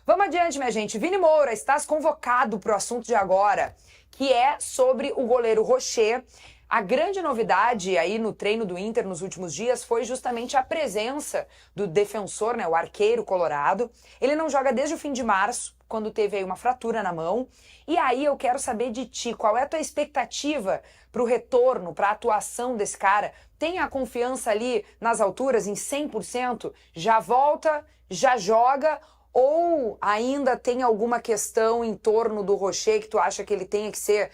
Vamos adiante, minha gente. Vini Moura, estás convocado para o assunto de agora, que é sobre o goleiro Rocher. A grande novidade aí no treino do Inter nos últimos dias foi justamente a presença do defensor, né, o arqueiro colorado. Ele não joga desde o fim de março, quando teve aí uma fratura na mão. E aí eu quero saber de ti, qual é a tua expectativa para o retorno, para a atuação desse cara? Tem a confiança ali nas alturas, em 100%? Já volta, já joga? Ou ainda tem alguma questão em torno do Rocher que tu acha que ele tenha que ser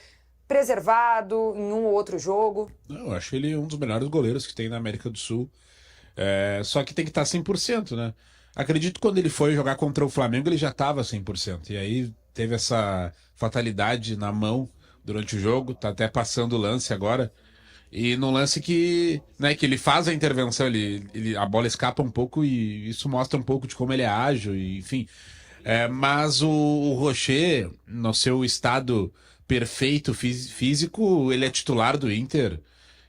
preservado em um ou outro jogo? Eu acho ele um dos melhores goleiros que tem na América do Sul. Só que tem que estar 100%, né? Acredito que quando ele foi jogar contra o Flamengo, ele já estava 100%. E aí teve essa fatalidade na mão durante o jogo, tá até passando o lance agora. E no lance que ele faz a intervenção, a bola escapa um pouco e isso mostra um pouco de como ele é ágil, e, enfim. Mas o Rocher, no seu estado perfeito físico, ele é titular do Inter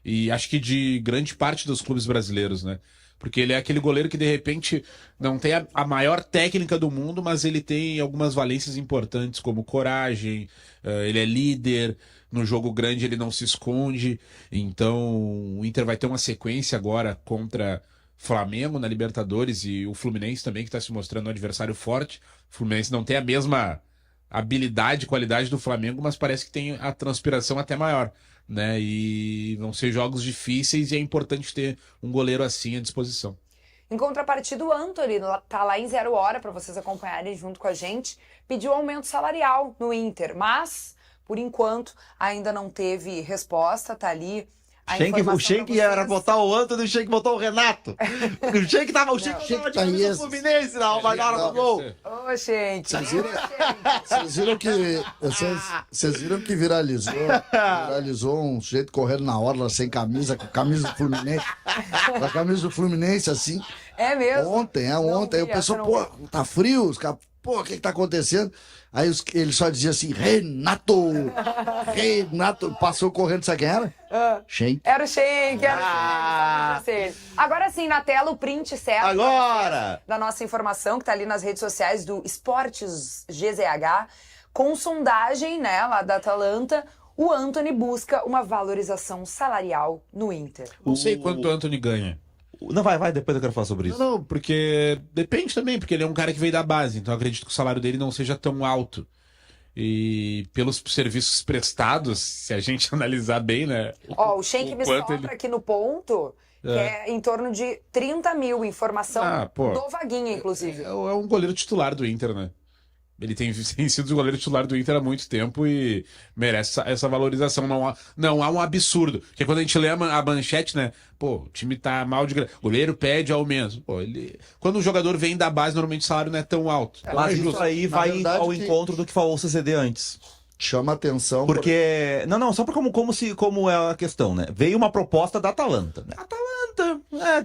e acho que de grande parte dos clubes brasileiros, né? Porque ele é aquele goleiro que de repente não tem a maior técnica do mundo, mas ele tem algumas valências importantes, como coragem, ele é líder, no jogo grande ele não se esconde. Então o Inter vai ter uma sequência agora contra Flamengo na Libertadores e o Fluminense também, que está se mostrando um adversário forte. O Fluminense não tem a mesma habilidade, qualidade do Flamengo, mas parece que tem a transpiração até maior, né? E vão ser jogos difíceis e é importante ter um goleiro assim à disposição. Em contrapartida, o Antony tá lá em 0 hora para vocês acompanharem junto com a gente, pediu aumento salarial no Inter, mas por enquanto ainda não teve resposta, tá ali. O Sheik era botar o Antony, o Sheik botou o Renato. O Sheik tava de camisa do Fluminense na hora do gol. Ô, Sheik. Vocês viram que viralizou um sujeito correndo na orla sem camisa, com camisa do Fluminense. Com a camisa do Fluminense, assim. É mesmo? Ontem. Aí o pessoal, pô, tá frio, os caras, pô, o que tá acontecendo? Aí ele só dizia assim, Renato, passou correndo, sabe quem era? Sheik. Era o Sheik, era o Sheik. Agora sim, na tela o print certo. Agora! Da nossa informação, que tá ali nas redes sociais do Esportes GZH, com sondagem, né, lá da Atalanta, o Antony busca uma valorização salarial no Inter. Não sei quanto o Antony ganha. Não, vai, depois eu quero falar sobre isso. Não, porque depende também, porque ele é um cara que veio da base, então eu acredito que o salário dele não seja tão alto. E pelos serviços prestados, se a gente analisar bem, né? O Sheik me sopra aqui no ponto, que é em torno de 30 mil, informação do Vaguinha, inclusive. É um goleiro titular do Inter, né? Ele tem sido o goleiro titular do Inter há muito tempo e merece essa valorização. Não há um absurdo. Porque quando a gente lê a manchete, né? Pô, o time tá mal de grana. O goleiro pede aumento. Pô, quando o jogador vem da base, normalmente o salário não é tão alto. Então mas isso aí vai ao encontro do que falou o CCD antes. Chama atenção. Porque. Não, só por como é a questão, né? Veio uma proposta da Atalanta.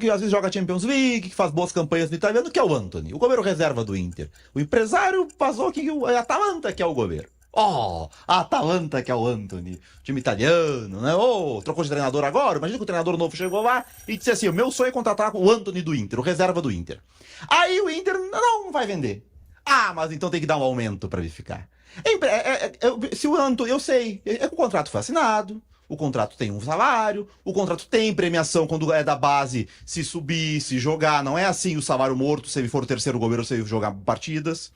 Que às vezes joga Champions League, que faz boas campanhas no italiano, que é o Antony, o goleiro reserva do Inter. O empresário passou que é a Atalanta que é o goleiro. A Atalanta que é o Antony, time italiano, né? Trocou de treinador agora. Imagina que o treinador novo chegou lá e disse assim: o meu sonho é contratar o Antony do Inter, o reserva do Inter. Aí o Inter não vai vender. Mas então tem que dar um aumento para ele ficar. Se o Antony, eu sei, o contrato foi assinado. O contrato tem um salário, o contrato tem premiação quando é da base, se subir, se jogar. Não é assim o salário morto, se ele for o terceiro goleiro, se ele jogar partidas.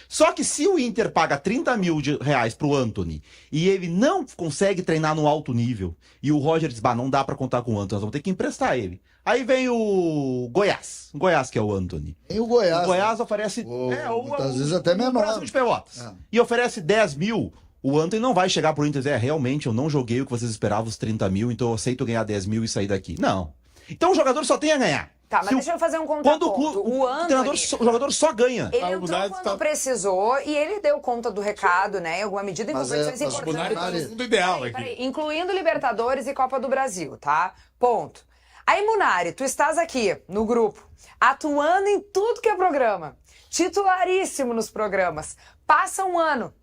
Só que se o Inter paga 30 mil reais pro Antony e ele não consegue treinar no alto nível, e o Roger diz, não dá pra contar com o Antony, nós vamos ter que emprestar ele. Aí vem o Goiás que é o Antony. E o Goiás? O Goiás oferece... muitas vezes até menor. De Pelotas. E oferece 10 mil... O Antony não vai chegar pro Inter e dizer, realmente eu não joguei o que vocês esperavam, os 30 mil, então eu aceito ganhar 10 mil e sair daqui. Não. Então o jogador só tem a ganhar. Tá, mas deixa eu fazer um contraponto. O jogador só ganha. Ele entrou quando precisou e ele deu conta do recado, né? Em alguma medida, em competições importantes. O Munari tá no mundo ideal aqui. Incluindo Libertadores e Copa do Brasil, tá? Ponto. Aí, Munari, tu estás aqui no grupo, atuando em tudo que é programa, titularíssimo nos programas. Passa um ano.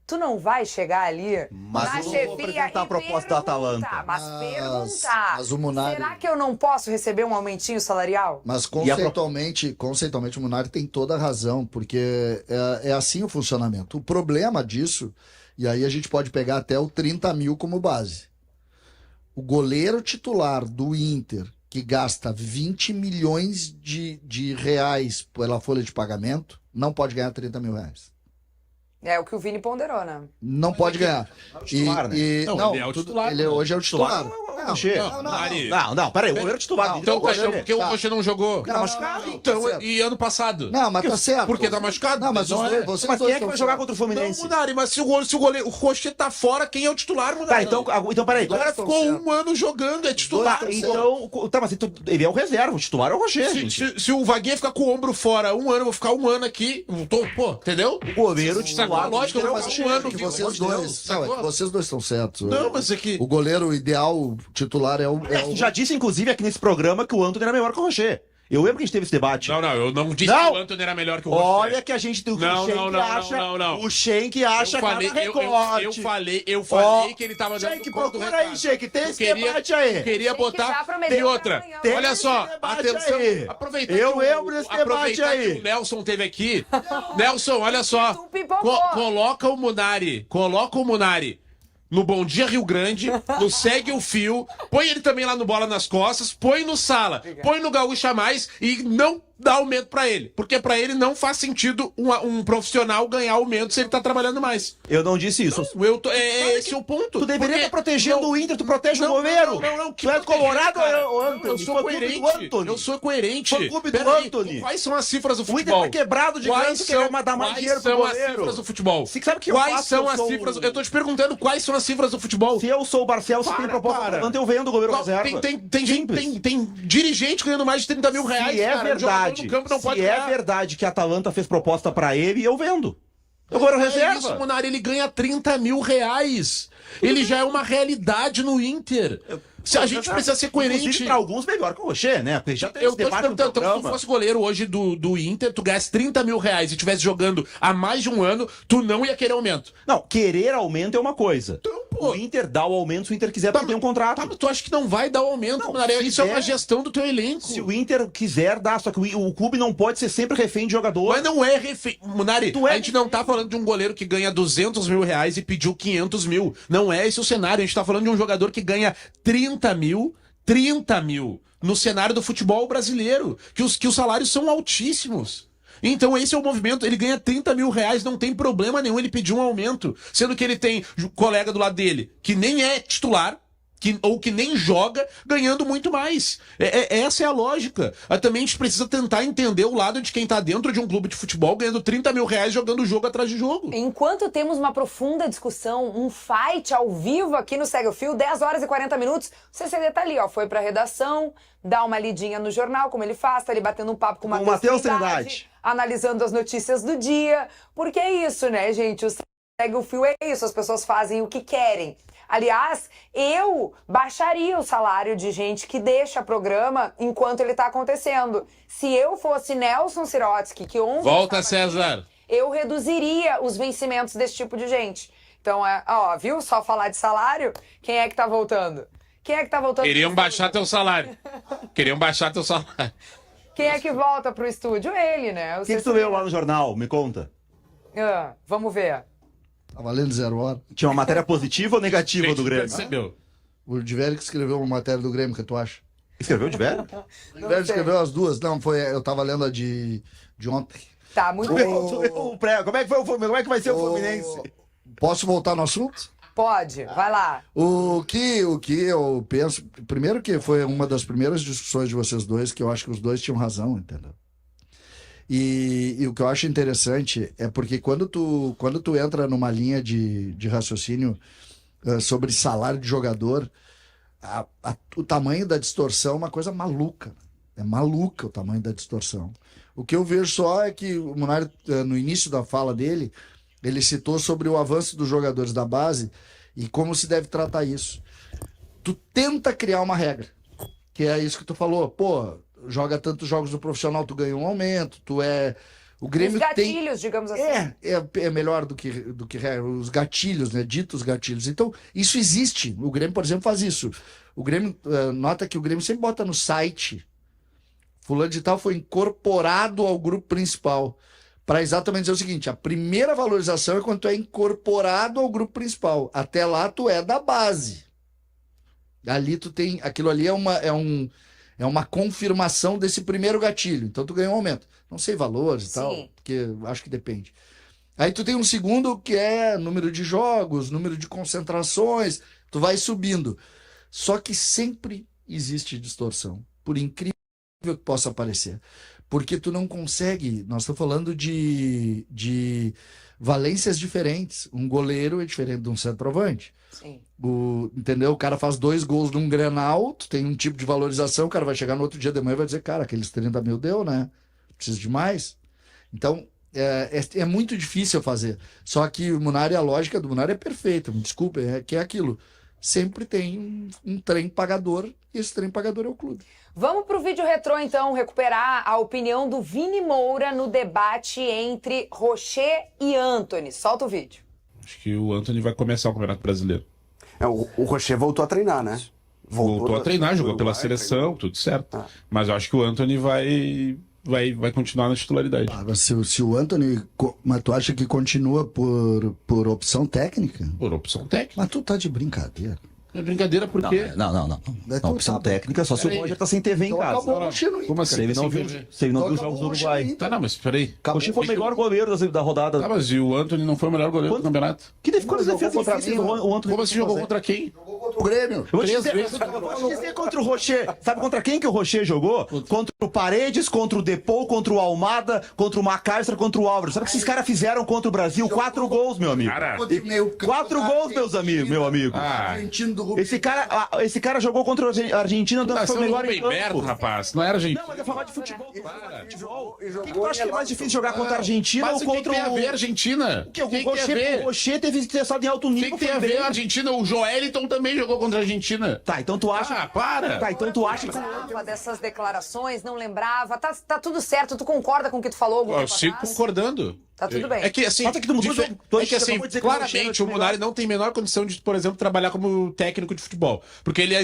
tu não vai chegar ali Mas na eu não vou chefia apresentar e a proposta da Atalanta. perguntar, mas perguntar, mas o Munari- será que eu não posso receber um aumentinho salarial? Mas conceitualmente o Munari tem toda a razão, porque é assim o funcionamento. O problema disso, e aí a gente pode pegar até o 30 mil como base. O goleiro titular do Inter, que gasta 20 milhões de reais pela folha de pagamento, não pode ganhar 30 mil reais. É o que o Vini ponderou, né? Não pode ganhar. É o titular, né? Não, ele é o titular, Ele né? hoje é o titular. Não, peraí, o goleiro titular. Então, Rocher. por que o Rocher não jogou? Tá machucado. Então, Tá certo. e ano passado? Não, mas tá certo. Porque tá machucado? Não, mas Não os é. dois, vocês Mas dois quem é que vai estão jogar certos. contra o Fluminense? Não, Munari, mas se o goleiro, o Rocher tá fora, quem é o titular, Munari? Tá, então peraí. O cara estão ficou certos. um ano jogando, é titular. Dois estão Então, tá, mas então, ele é o reserva, o titular é o Rocher, gente. Se o Vaguinha ficar com o ombro fora um ano, eu vou ficar um ano aqui. Pô, entendeu? O goleiro Sacou? titular. Lógico, eu vou Mas ficar um ano que aqui. vocês pelo amor de dois, Deus, não, é que sacou? vocês dois estão certos. Não, mas é que... O goleiro ideal titular é o. Tu já disse, inclusive, aqui nesse programa que o Antony era melhor que o Rocher. Eu lembro que a gente teve esse debate. Não, eu não disse Não. que o Antony era melhor que o Rocher. Olha que a gente tem o Não, Schenck não, não, acha. não, não. O Schenck acha Eu falei, cada eu recorte. falei que ele tava dando Schenck, conta do procura recado. aí, Schenck. Tem Eu esse queria- debate aí. Eu queria Schenck já botar. prometeu Tem pra outra. amanhã. Tem Olha esse só, debate atenção. aí. Aproveita Eu que lembro desse debate aproveitar aí. que o Nelson teve aqui. Nelson, olha só. Tu pipocou. Coloca o Munari no Bom Dia Rio Grande, no Segue o Fio, põe ele também lá no Bola nas Costas, põe no Sala, põe no Gaúcha Mais e não dá aumento pra ele. Porque pra ele não faz sentido um profissional ganhar aumento se ele tá trabalhando mais. Eu não disse isso. Esse é o ponto. Tu deveria Porque- estar protegendo não, o Inter, tu protege o não, goleiro. não, Tu é colorado cara. ou Antony? Eu sou Fã-clube coerente. do Antony. Eu sou coerente. Fã-clube do Peraí, Antony. Quais são as cifras do O Inter futebol? tá quebrado de grana, tu quer dar mais dinheiro pro são as goleiro. cifras do futebol? Você sabe que eu Quais faço, são eu as sou cifras? um- Eu tô te perguntando quais são as cifras do futebol. Se eu sou o Barcelos, se tem proposta para. da Atalanta, eu vendo o goleiro Qual- reserva. Tem gente, Simples. tem dirigente ganhando mais de 30 mil reais. Se é cara. Um jogador verdade, no campo não pode se é ganhar. verdade que a Atalanta fez proposta pra ele, eu vendo. Eu goleiro É reserva. isso, Munari, ele ganha 30 mil reais. Ele já é uma realidade no Inter. Se a gente precisa ser coerente. Inclusive, pra alguns, melhor que o Rocher, né? Porque já tem Eu esse tô te debate no perguntando, então, se tu programa. fosse goleiro hoje do Inter, tu ganhasse 30 mil reais e estivesse jogando há mais de um ano, tu não ia querer aumento. Não, querer aumento é uma coisa. Então, pô. O Inter dá o aumento se o Inter quiser, porque tem um contrato. Tá, mas tu acha que não vai dar o aumento, Não, Munari? se Isso é der- uma gestão do teu elenco. Se o Inter quiser, dá. Só que o clube não pode ser sempre refém de jogador. Mas não é refém. Munari, Tu é a gente não tá falando de um goleiro que ganha 200 mil reais e pediu 500 mil. Não é esse o cenário. A gente tá falando de um jogador que ganha 30 mil no cenário do futebol brasileiro. Que os salários são altíssimos. Então esse é o movimento. Ele ganha 30 mil reais, não tem problema nenhum ele pedir um aumento. Sendo que ele tem colega do lado dele que nem é titular. Ou que nem joga, ganhando muito mais. Essa é a lógica. Também a gente precisa tentar entender o lado de quem tá dentro de um clube de futebol ganhando 30 mil reais jogando jogo atrás de jogo. Enquanto temos uma profunda discussão, um fight ao vivo aqui no Segue o Fio, 10 horas e 40 minutos, o CCD tá ali, ó, foi pra redação, dá uma lidinha no jornal, como ele faz, tá ali batendo um papo com o Com o Matheus Trindade, Trindade, analisando as notícias do dia, porque é isso, né, gente? O Segue o Fio é isso, as pessoas fazem o que querem. Aliás, eu baixaria o salário de gente que deixa programa enquanto ele tá acontecendo. Se eu fosse Nelson Sirotsky, que ontem... Volta, estava César. aqui, eu reduziria os vencimentos desse tipo de gente. Então, ó, viu? Só falar de salário, quem é que tá voltando? Quem é que tá voltando? Queriam baixar teu salário. Quem é que volta pro estúdio? Ele, né? O que tu leu lá no jornal? Me conta. Vamos ver. Tá valendo 0 hora. Tinha uma matéria positiva ou negativa do Grêmio? Percebeu? O Diverio que escreveu uma matéria do Grêmio, que tu acha? Escreveu de velho? O Diverio escreveu as duas. Não, eu tava lendo a de ontem. Tá, muito bem. Como é que vai ser o Fluminense? Posso voltar no assunto? Pode, vai lá. O que eu penso... Primeiro que foi uma das primeiras discussões de vocês dois, que eu acho que os dois tinham razão, entendeu? E o que eu acho interessante é porque quando tu entra numa linha de raciocínio sobre salário de jogador, o tamanho da distorção é uma coisa maluca. É maluca o tamanho da distorção. O que eu vejo só é que o Munari, no início da fala dele, ele citou sobre o avanço dos jogadores da base e como se deve tratar isso. Tu tenta criar uma regra, que é isso que tu falou. Pô, joga tantos jogos do profissional, tu ganha um aumento, tu é O Grêmio Os tem... gatilhos, digamos assim. É melhor do que os gatilhos, né? Ditos gatilhos. Então, isso existe. O Grêmio, por exemplo, faz isso. O Grêmio, nota que o Grêmio sempre bota no site, fulano de tal foi incorporado ao grupo principal. Para exatamente dizer o seguinte, a primeira valorização é quando tu é incorporado ao grupo principal. Até lá, tu é da base. Ali tu tem... Aquilo ali é uma confirmação desse primeiro gatilho. Então, tu ganha um aumento. Não sei valores e tal, porque acho que depende. Aí tu tem um segundo que é número de jogos, número de concentrações, tu vai subindo. Só que sempre existe distorção, por incrível que possa parecer. Porque tu não consegue, nós estamos falando de valências diferentes. Um goleiro é diferente de um centroavante. Sim. Entendeu? O cara faz 2 gols num Grenal, tu tem um tipo de valorização, o cara vai chegar no outro dia de manhã e vai dizer, cara, aqueles 30 mil deu, né? Precisa de mais. Então, é muito difícil fazer. Só que o Munari, a lógica do Munari é perfeita, me desculpe, que é aquilo. Sempre tem um trem pagador, e esse trem pagador é o clube. Vamos pro vídeo retrô, então, recuperar a opinião do Vini Moura no debate entre Rocher e Antony. Solta o vídeo. Acho que o Antony vai começar o Campeonato Brasileiro. O Rocher voltou a treinar, né? Voltou a treinar, jogou pela seleção, tudo certo. Mas eu acho que o Antony vai continuar na titularidade. Mas se o Antony... Mas tu acha que continua por opção técnica? Por opção técnica. Mas tu tá de brincadeira. É brincadeira porque... Não. Então, Opção tá, técnica só se o Peraí. Roger tá sem TV em Então casa. acabou o Rocher no Inter. Como assim? Se ele não viu os jogos do Uruguai. Tá, não, mas peraí. O Rocher foi o melhor goleiro da rodada. Tá, mas e o Antony não foi o melhor goleiro do campeonato? Que quantas defesas contra difíceis mim, o Antony Como você jogou contra quem? O Grêmio. Eu vou te 3 dizer, vezes. eu vou te dizer contra o Rocher. Sabe contra quem que o Rocher jogou? Contra o Paredes, contra o Depou, contra o Almada, contra o Macaistra, contra o Álvaro. Sabe o que esses caras fizeram contra o Brasil? 4 gols, meu amigo. Cara, 4 gols, meu amigo. Esse cara jogou contra a Argentina, tá foi o sendo melhor em bem campo. aberto, rapaz. Não era Argentina. Não, mas eu falar de futebol. O que tu acha que é mais difícil jogar contra a Argentina Mas ou o que contra tem a ver a Argentina? O que? O Tem a ver? Rocher teve testado em alto O nível. que tem a ver a Argentina? O Joeliton também jogou contra a Argentina. Tá, então tu acha... Ah, para! Tá, então tu acha que... Lembrava dessas declarações, não lembrava. Tá tudo certo, tu concorda com o que tu falou algum Eu tempo sigo atrás? concordando. Tá tudo bem. É que assim, Falta que tu mudou de- é que assim, acabou de dizer que o Rocher claramente é o Munari não tem a menor condição de, por exemplo, trabalhar como técnico de futebol. Porque ele ia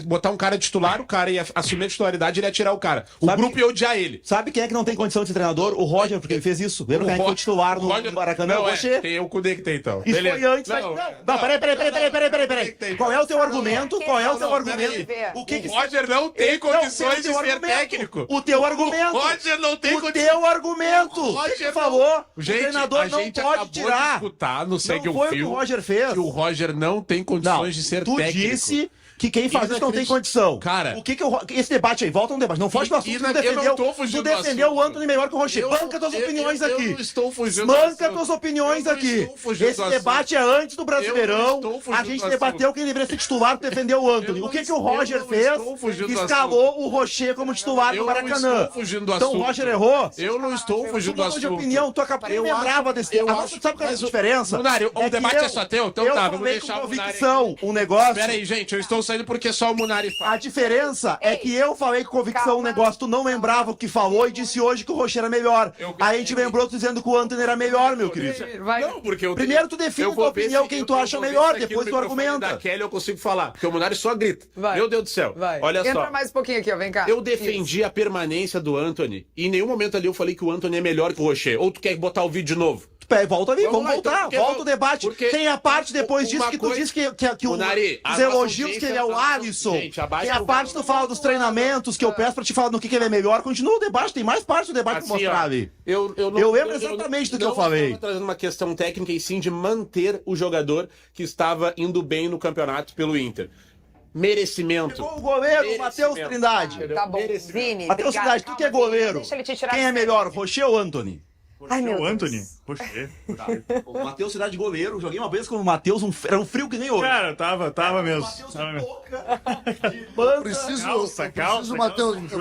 botar um cara titular, o cara ia assumir a titularidade e ele ia tirar o cara. O Sabe- grupo ia odiar ele. Sabe quem é que não tem condição de ser treinador? O Roger, porque ele fez isso. Lembra quem é que foi titular no Maracanã? Não, O Rocher. Tem o Cudê que tem, então. Isso Beleza. foi antes. Não, peraí. Qual é o teu argumento? Qual é o teu argumento? O que que... O Roger não tem condições de Não, ser teu argumento. técnico. O teu argumento. O Roger não tem O condições. teu argumento. O O que Roger tu falou? O Gente, treinador a não gente pode acabou de tirar. escutar no Segue Não o foi o que Fio o Roger fez. que o Roger não tem condições de ser tu técnico. disse que quem faz isso não tem Inacreditável. condição. Cara, o que que esse debate aí, volta um debate. Não foge do assunto. Eu não tô fugindo do defendeu o assunto. Antony melhor que o Rocher. Banca tuas opiniões aqui. Eu não estou fugindo do Banca assunto. tuas opiniões Eu não aqui. estou fugindo Esse do debate é antes do Eu Brasileirão. não estou fugindo A gente do debateu quem deveria ser titular para defender o Antony. Eu O que não o Roger estou fez? fugindo do Escalou o Rocher como titular Eu no não Maracanã. estou fugindo do Então o assunto. Roger errou. Eu não estou fugindo do Tu mudou de assunto. opinião, tu acabou Eu lembrava desse eu Agora acho- tu sabe qual é a mas o- diferença? Munari, o que debate é só teu? Então eu tá, vamos falei deixar com o Munari convicção um negócio. Pera aí, gente, eu estou saindo porque só o Munari fala. A diferença é que eu falei com convicção Calma. um negócio, tu não lembrava o que falou e disse hoje que o Rocher era melhor. Aí a gente lembrou tu dizendo que o Antony era melhor, meu querido. Não, porque eu Primeiro tu define eu a vou tua ver opinião, se- quem eu tu vou acha ver melhor, se aqui depois no tu microfone argumenta. Da Kelly eu consigo falar, porque o Munari só grita. Vai. Meu Deus do céu. Vai. Olha Entra só. mais um pouquinho aqui, ó, vem cá. Eu defendi a permanência do Antony. E em nenhum momento ali eu falei que o Antony é melhor que o Rocher. Ou tu quer botar o vídeo de novo? Volta ali, vamos lá, então, voltar. porque Volta o debate. porque Tem a parte depois disso uma que tu coisa- diz que Munari, os a elogios nossa que ele é o audiência- Alisson. Gente, abaixa Tem a o parte que tu fala dos treinamentos que eu peço pra te falar no que ele é melhor. Continua o debate, tem mais parte do debate pra Assim, mostrar ó, ali. Eu lembro exatamente do que eu falei. Eu estava trazendo uma questão técnica e sim de manter o jogador que estava indo bem no campeonato pelo Inter. Merecimento. O goleiro, Merecimento. Matheus Trindade. Tá bom, Merecimento. Vini, Matheus obrigada. Trindade, tu que é Calma, Vini, goleiro. deixa ele te tirar Quem é de melhor, Rocher ou Antony? Ai, meu o Deus. Antony? Rocher. O Matheus Cidade de goleiro, joguei uma vez com o Matheus, era um frio que nem hoje. Cara, tava mesmo. Tava mesmo. Eu preciso, Calça, Matheus, calça,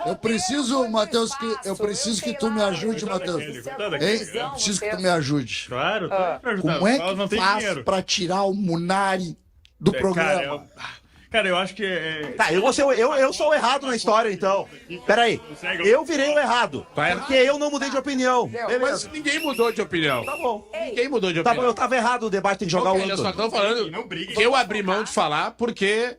eu preciso, Matheus, eu preciso que tu me ajude, Matheus. Coitada, Hein? cara. Eu preciso que tu me ajude. Claro, tô pra ajudar. Como é Elas não que têm faz dinheiro. pra tirar o Munari do programa? Cara, Cara, eu acho que Tá, eu sou o errado na história, então. Peraí, eu virei o errado. Porque eu não mudei de opinião. Mas Beleza. ninguém mudou de opinião. Tá bom. Ninguém mudou de Tá opinião. bom, eu tava errado, o debate tem que jogar Ok, o eu só Antony. tô falando Não brigue. que eu abri mão de falar porque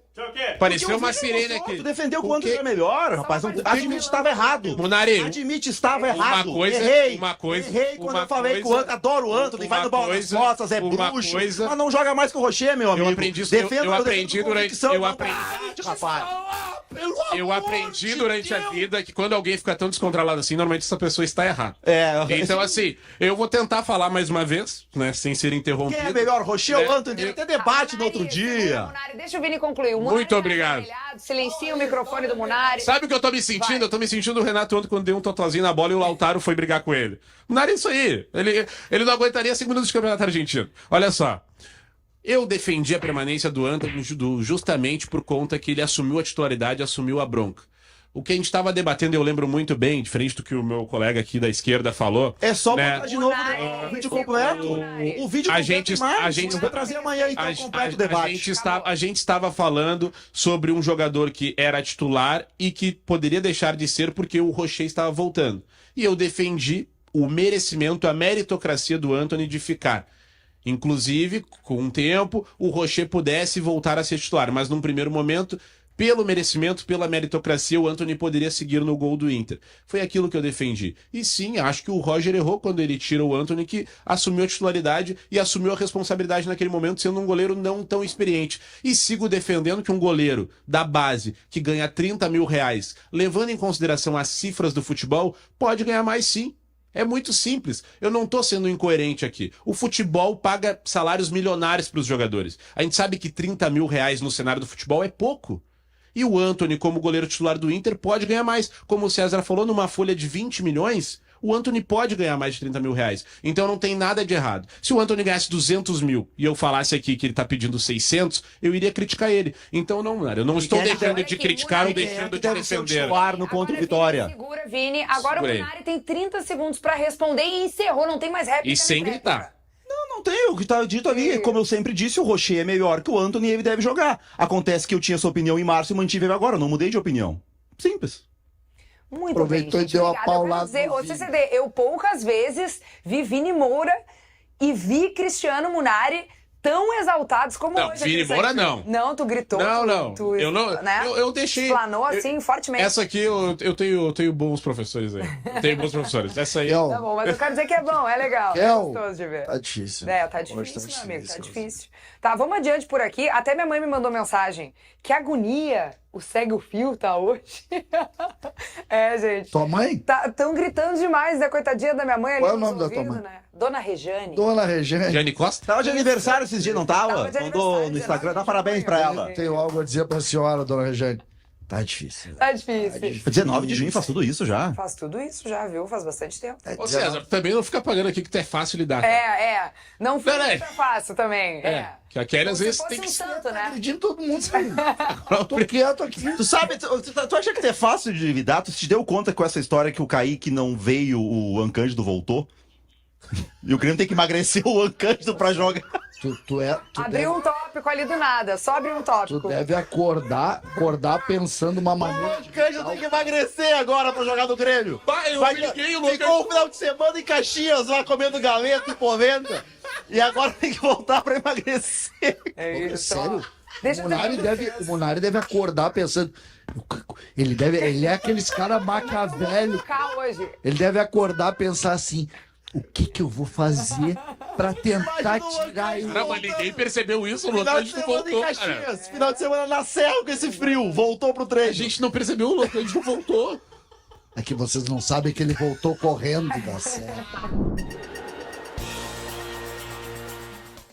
pareceu uma sirene aqui. Tu defendeu O quanto quê? era melhor, rapaz. Não, admite que estava errado. Munari, Admite estava errado. coisa- Errei. uma coisa- Errei quando uma eu falei que o coisa- Antony, adoro o Antony, vai uma no bola nas coisa- costas, é uma bruxo. coisa- Mas não joga mais que o Rocher, meu amigo. eu aprendi isso, Defendo, eu defendo aprendi com durante, convicção, eu não aprendi, rapaz. eu aprendi durante a vida que quando alguém fica tão descontrolado assim, normalmente essa pessoa está errada. Então, assim, eu vou tentar falar mais uma vez, né, sem ser Quem interrompido. é melhor, Rocher ou É, Antony? Teve até debate no outro Munari, dia. Munari, deixa o Vini concluir. O Munari Muito tá obrigado. avermelhado, silencia o microfone do Munari. Sabe o que eu tô me sentindo? Vai. Eu tô me sentindo o Renato ontem quando deu um totozinho na bola e o Lautaro foi brigar com ele. Munari é isso aí. Ele não aguentaria 5 minutos de campeonato argentino. Olha só. Eu defendi a permanência do Antony justamente por conta que ele assumiu a titularidade, assumiu a bronca. O que a gente estava debatendo, eu lembro muito bem, diferente do que o meu colega aqui da esquerda falou. É só né? botar de novo Munari, o vídeo segundo completo. Munari. O vídeo A completo gente- tem mais. a gente- Eu vou trazer amanhã, então, completo o debate. A gente estava falando sobre um jogador que era titular e que poderia deixar de ser porque o Rocher estava voltando. E eu defendi o merecimento, a meritocracia do Antony de ficar. Inclusive, com o tempo, o Rocher pudesse voltar a ser titular. Mas num primeiro momento, pelo merecimento, pela meritocracia, o Antony poderia seguir no gol do Inter. Foi aquilo que eu defendi. E sim, acho que o Roger errou quando ele tira o Antony, que assumiu a titularidade e assumiu a responsabilidade naquele momento, sendo um goleiro não tão experiente. E sigo defendendo que um goleiro da base, que ganha 30 mil reais, levando em consideração as cifras do futebol, pode ganhar mais sim. É muito simples. Eu não tô sendo incoerente aqui. O futebol paga salários milionários para os jogadores. A gente sabe que 30 mil reais no cenário do futebol é pouco. E o Antony, como goleiro titular do Inter, pode ganhar mais. Como o César falou, numa folha de 20 milhões, o Antony pode ganhar mais de 30 mil reais. Então não tem nada de errado. Se o Antony ganhasse 200 mil e eu falasse aqui que ele tá pedindo 600, eu iria criticar ele. Então não, eu não estou quem é que deixando deve- de criticar ou quem é que deixando de deve ser o defender. titular no contra o Agora, Vitória? Vini, segura, Vini. Agora Segura o aí. Munari tem 30 segundos pra responder e encerrou. Não tem mais réplica. E sem nem gritar. réplica. Não tem, o que tá dito ali, como eu sempre disse, o Rocher é melhor que o Antony e ele deve jogar. Acontece que eu tinha essa opinião em março e mantive agora, eu não mudei de opinião. Simples. Muito Aproveitou bem, e deu a obrigada. Eu quero paulada dizer, no ô, Vini. CCD, eu poucas vezes vi Vini Moura e vi Cristiano Munari tão exaltados como Não, hoje. Vini aqui, Moura Santi. não. Não, tu gritou. Não. Eu não. Né? Eu deixei. Explanou assim, fortemente. Essa aqui eu tenho bons professores aí. Eu tenho bons professores. Essa aí. Kel, Tá bom, mas eu quero dizer que é bom, é legal. É Kel, gostoso de ver. tá difícil. Tá Hoje difícil, meu amigo, tá hoje. difícil. Tá, vamos adiante por aqui. Até minha mãe me mandou mensagem. Que agonia o Segue o Fio tá hoje. É, gente. Tua mãe? Tão gritando demais, né? Coitadinha da minha mãe ali Qual é o nos nome da tua ouvidos, mãe? né? Dona Rejane. Dona Regina. Jane Costa? Tava de aniversário esses dias, não tava? Tava de Mandou aniversário, no Instagram, 19 dá de parabéns junho. pra ela. Tenho algo a dizer pra senhora, dona Regina. Tá difícil. Tá difícil. 19 de junho faz tudo isso já. Faz tudo isso já, viu? Faz bastante tempo. Ô César, também não fica pagando aqui que tu é fácil lidar. tá? Não foi Peraí. muito fácil também. Que a Kelly às Se vezes fosse tem que um ser. santo, né? Acredito todo mundo, sabe? Eu tô quieto aqui. Tu sabe, tu acha que é fácil de lidar? Tu te deu conta com essa história que o Kaique não veio, o Ancândido voltou? E o Grêmio tem que emagrecer o Ancândido pra jogar. Tu Abriu um tópico ali do nada, só abriu um Tu tópico. deve acordar pensando uma O maneira de... Ancândido tem que emagrecer agora pra jogar no Grêmio. Pai, eu Vai, liguei o ficou o final de semana em Caxias lá comendo galeto e poventa. E agora tem que voltar pra emagrecer. É isso. Sério? Deixa eu O Munari deve acordar pensando... Ele é aqueles caras maquiavélicos. ficar hoje. Ele deve acordar e pensar assim... O que eu vou fazer pra tentar tirar ele? Caramba, ninguém percebeu isso, o Final de Locante não semana em voltou, cara. Caxias. Final de semana na Serra com esse frio. Voltou pro A treino. gente não percebeu, o Locante não voltou. É que vocês não sabem que ele voltou correndo da serra.